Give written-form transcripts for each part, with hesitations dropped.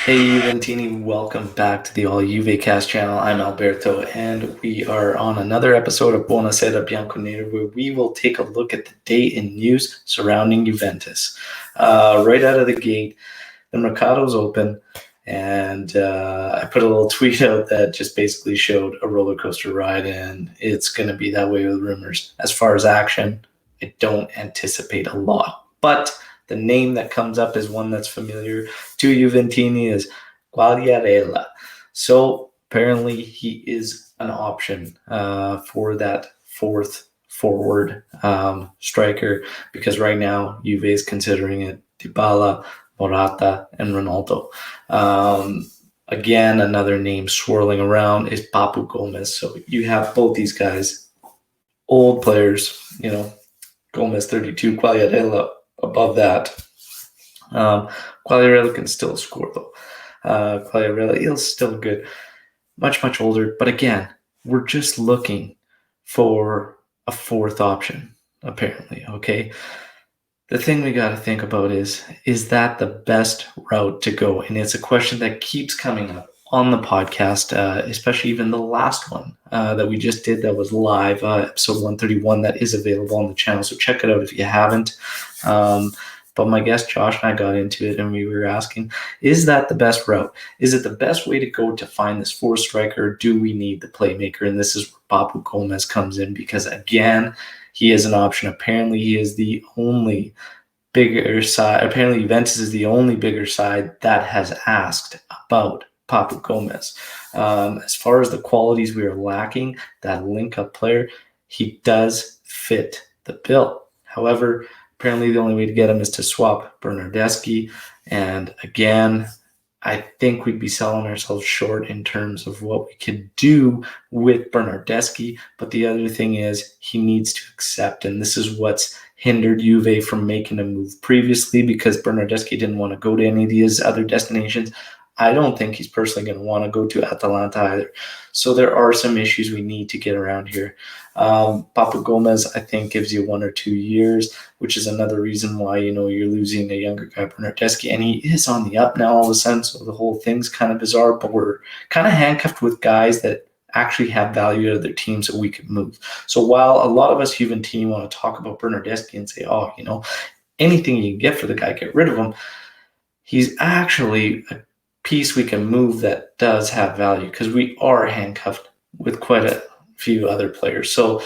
Hey Juventini, welcome back to the All Juve Cast channel. I'm Alberto, and we are on another episode of Buonasera, Bianconeri, where we will take a look at the day in news surrounding Juventus. Right out of the gate, the Mercato's open, and I put a little tweet out that just basically showed a roller coaster ride, and it's going to be that way with rumors. As far as action, I don't anticipate a lot, but the name that comes up is one that's familiar to Juventini is Quagliarella. So apparently he is an option for that fourth forward striker, because right now Juve is considering it Dybala, Morata, and Ronaldo. Again, another name swirling around is Papu Gomez. So you have both these guys, old players, Gomez 32, Quagliarella above that. Quagliarella can still score, though. Quagliarella is still good, much older. But again, we're just looking for a fourth option, apparently, okay? The thing we got to think about is that the best route to go? And it's a question that keeps coming up on the podcast, especially even the last one that we just did that was live, episode 131, that is available on the channel. So check it out if you haven't. But my guest Josh and I got into it, and we were asking, is that the best route? Is it the best way to go to find this fourth striker? Do we need the playmaker? And this is where Papu Gomez comes in, because, again, he is an option. Apparently, he is the only bigger side. Apparently, Juventus is the only bigger side that has asked about Papu Gomez. As far as the qualities we are lacking, that link-up player, he does fit the bill. However, apparently the only way to get him is to swap Bernardeschi. And again, I think we'd be selling ourselves short in terms of what we could do with Bernardeschi. But the other thing is he needs to accept, and this is what's hindered Juve from making a move previously, because Bernardeschi didn't want to go to any of these other destinations. I don't think he's personally going to want to go to Atalanta either. So there are some issues we need to get around here. Papu Gomez, I think, gives you 1 or 2 years, which is another reason why, you're losing a younger guy, Bernardeschi, and he is on the up now all of a sudden, so the whole thing's kind of bizarre, but we're kind of handcuffed with guys that actually have value out of their team so we could move. So while a lot of us Juventini want to talk about Bernardeschi and say, anything you can get for the guy, get rid of him, he's actually a piece we can move that does have value, because we are handcuffed with quite a few other players. So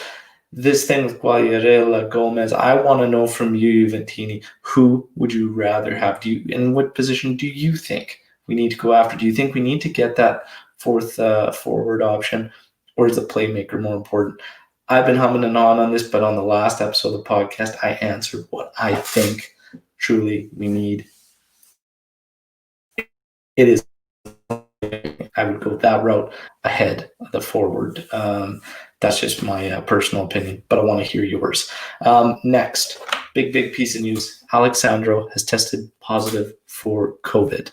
this thing with Quagliarella, Gomez, I want to know from you, Juventini, who would you rather have? In what position do you think we need to go after? Do you think we need to get that fourth forward option, or is the playmaker more important? I've been humming and hawing on this, but on the last episode of the podcast, I answered what I think truly we need. It is, I would go that route ahead of the forward. That's just my personal opinion, but I want to hear yours. Next, big piece of news. Sandro has tested positive for COVID.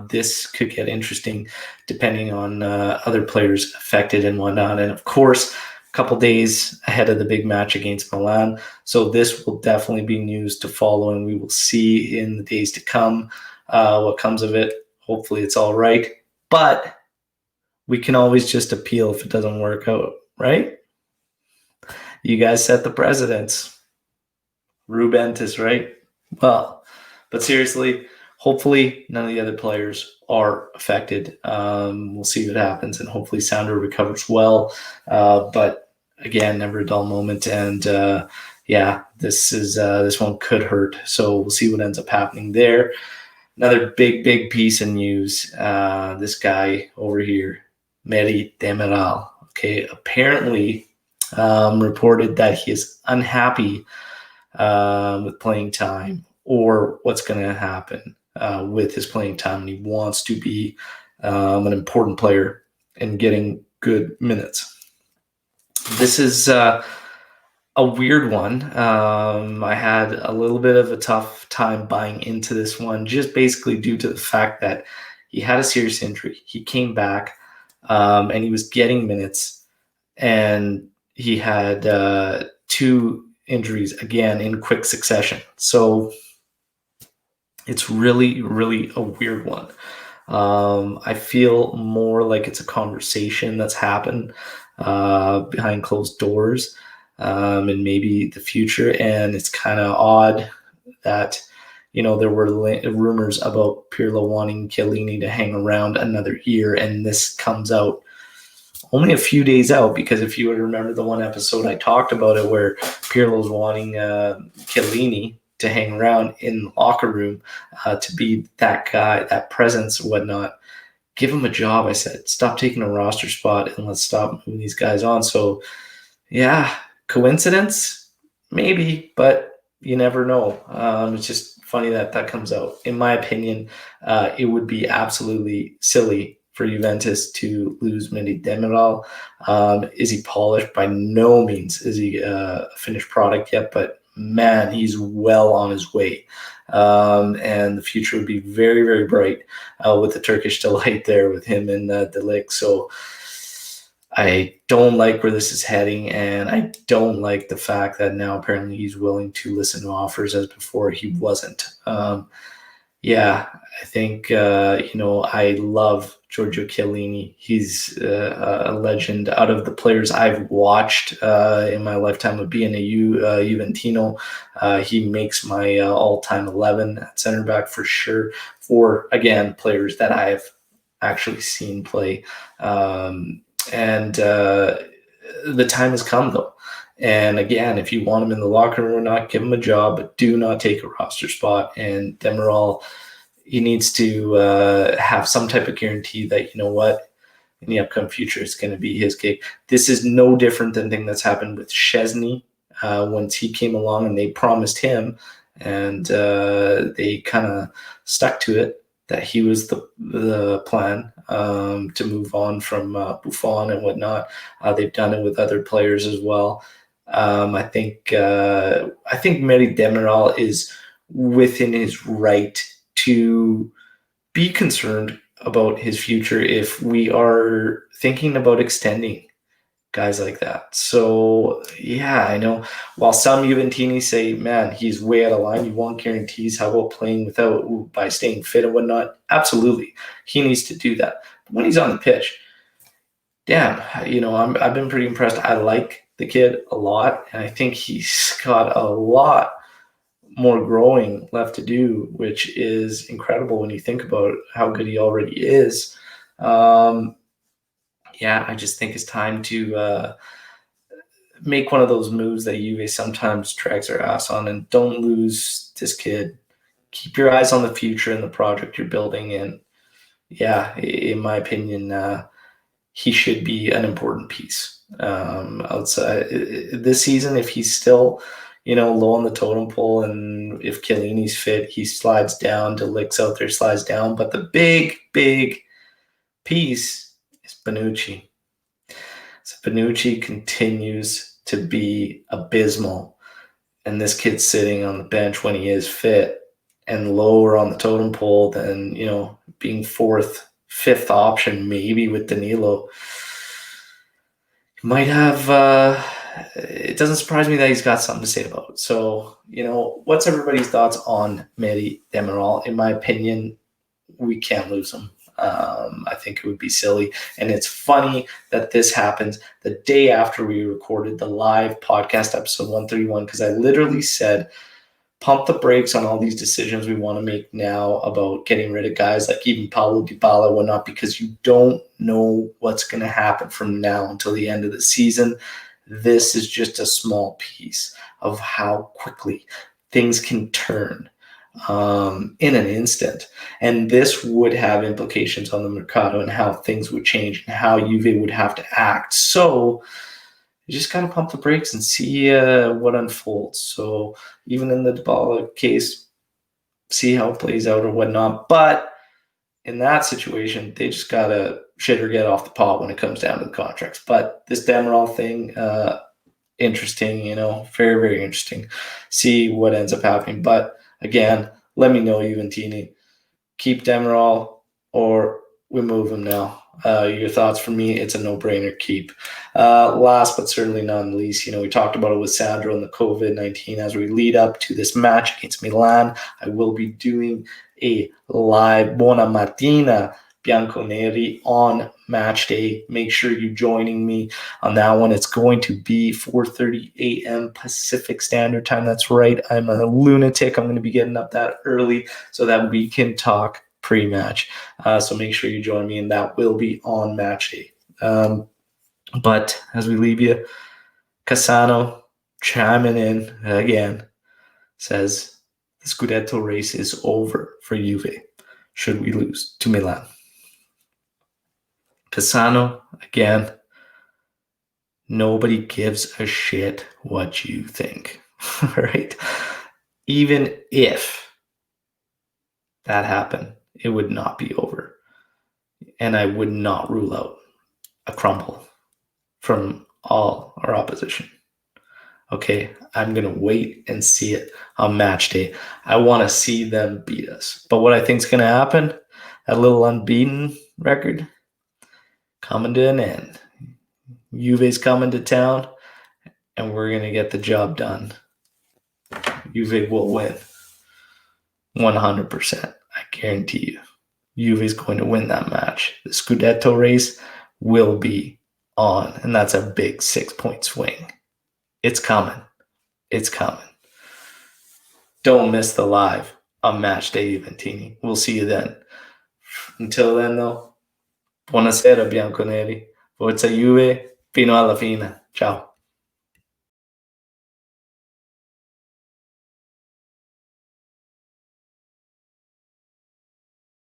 This could get interesting depending on other players affected and whatnot. And of course, a couple days ahead of the big match against Milan. So this will definitely be news to follow, and we will see in the days to come what comes of it. Hopefully it's all right. But we can always just appeal if it doesn't work out, right? You guys set the precedents. Rubentus, right? Well, but seriously, hopefully none of the other players are affected. We'll see what happens, and hopefully Sandro recovers well. But again, never a dull moment. And this one could hurt. So we'll see what ends up happening there. Another big piece of news. This guy over here, Demiral, okay, apparently reported that he is unhappy with playing time, or what's going to happen with his playing time, and he wants to be an important player and getting good minutes. This is a weird one. I had a little bit of a tough time buying into this one, just basically due to the fact that he had a serious injury. He came back and he was getting minutes, and he had 2 injuries again in quick succession. So It's really, really a weird one. I feel more like it's a conversation that's happened behind closed doors, and maybe the future. And it's kind of odd that there were rumors about Pirlo wanting Chiellini to hang around another year, and this comes out only a few days out. Because if you would remember the one episode I talked about it, where Pirlo's wanting Chiellini to hang around in the locker room, to be that guy, that presence, whatnot. Give him a job, I said. Stop taking a roster spot and let's stop moving these guys on. So, yeah, coincidence? Maybe, but you never know. It's just funny that that comes out. In my opinion, it would be absolutely silly for Juventus to lose Demiral. Is he polished? By no means is he a finished product yet, but man, he's well on his way. And the future would be very, very bright with the Turkish delight there with him and De Ligt. So I don't like where this is heading, and I don't like the fact that now apparently he's willing to listen to offers, as before he wasn't. Yeah, I think, I love Giorgio Chiellini. He's a legend. Out of the players I've watched in my lifetime of being a Juventino, he makes my all-time 11 at center back for sure. For, again, players that I've actually seen play. And the time has come, though. And again, if you want him in the locker room or not, give him a job, but do not take a roster spot. And Demiral, he needs to have some type of guarantee that, you know what, in the upcoming future, it's going to be his gig. This is no different than thing that's happened with Szczesny once he came along and they promised him, and they kind of stuck to it, that he was the plan to move on from Buffon and whatnot. They've done it with other players as well. I think Mary Demiral is within his right to be concerned about his future if we are thinking about extending guys like that. So, yeah, I know while some Juventini say, man, he's way out of line, you want guarantees, how about playing without, by staying fit and whatnot? Absolutely. He needs to do that. But when he's on the pitch, damn, I've been pretty impressed. I like the kid a lot, and I think he's got a lot more growing left to do, which is incredible when you think about how good he already is. Yeah, I just think it's time to make one of those moves that Juve sometimes drags their ass on, and don't lose this kid. Keep your eyes on the future and the project you're building, and yeah, in my opinion, he should be an important piece. Outside this season, if he's still, low on the totem pole, and if Chiellini's fit, he slides down. De Ligt's out there, slides down. But the big, big piece is Bonucci. So Bonucci continues to be abysmal, and this kid's sitting on the bench when he is fit and lower on the totem pole than, being fourth, fifth option, maybe with Danilo. Might have, it doesn't surprise me that he's got something to say about it. So, what's everybody's thoughts on Mehdi Demiral? In my opinion, we can't lose him. I think it would be silly. And it's funny that this happens the day after we recorded the live podcast episode 131, because I literally said, pump the brakes on all these decisions we want to make now about getting rid of guys like even Paulo Dybala and whatnot, because you don't know what's going to happen from now until the end of the season. This is just a small piece of how quickly things can turn in an instant. And this would have implications on the Mercato and how things would change and how Juve would have to act. So you just got to pump the brakes and see what unfolds. So even in the Dybala case, see how it plays out or whatnot. But in that situation, they just got to shit or get off the pot when it comes down to the contracts. But this Demiral thing, interesting, very, very interesting. See what ends up happening. But again, let me know, Juventini. Keep Demiral or we move him now. Your thoughts for me, it's a no-brainer keep. Last but certainly not least, we talked about it with Sandro and the COVID-19 as we lead up to this match against Milan. I will be doing a live Buona Mattina Bianconeri on match day. Make sure you're joining me on that one. It's going to be 4:30 a.m. Pacific Standard Time. That's right. I'm a lunatic. I'm going to be getting up that early so that we can talk pre-match. So make sure you join me, and that will be on match day. But as we leave you, Cassano chiming in again says the Scudetto race is over for Juve should we lose to Milan. Cassano, again, nobody gives a shit what you think, right? Even if that happened, it would not be over. And I would not rule out a crumble from all our opposition. Okay, I'm going to wait and see it on match day. I want to see them beat us. But what I think is going to happen, that little unbeaten record, coming to an end. Juve's coming to town, and we're going to get the job done. Juve will win. 100%. I guarantee you. Juve's going to win that match. The Scudetto race will be on, and that's a big 6-point swing. It's coming. It's coming. Don't miss the live on match day, Juventini. We'll see you then. Until then, though, buonasera, Bianconeri. Forza Juve, fino alla fine. Ciao.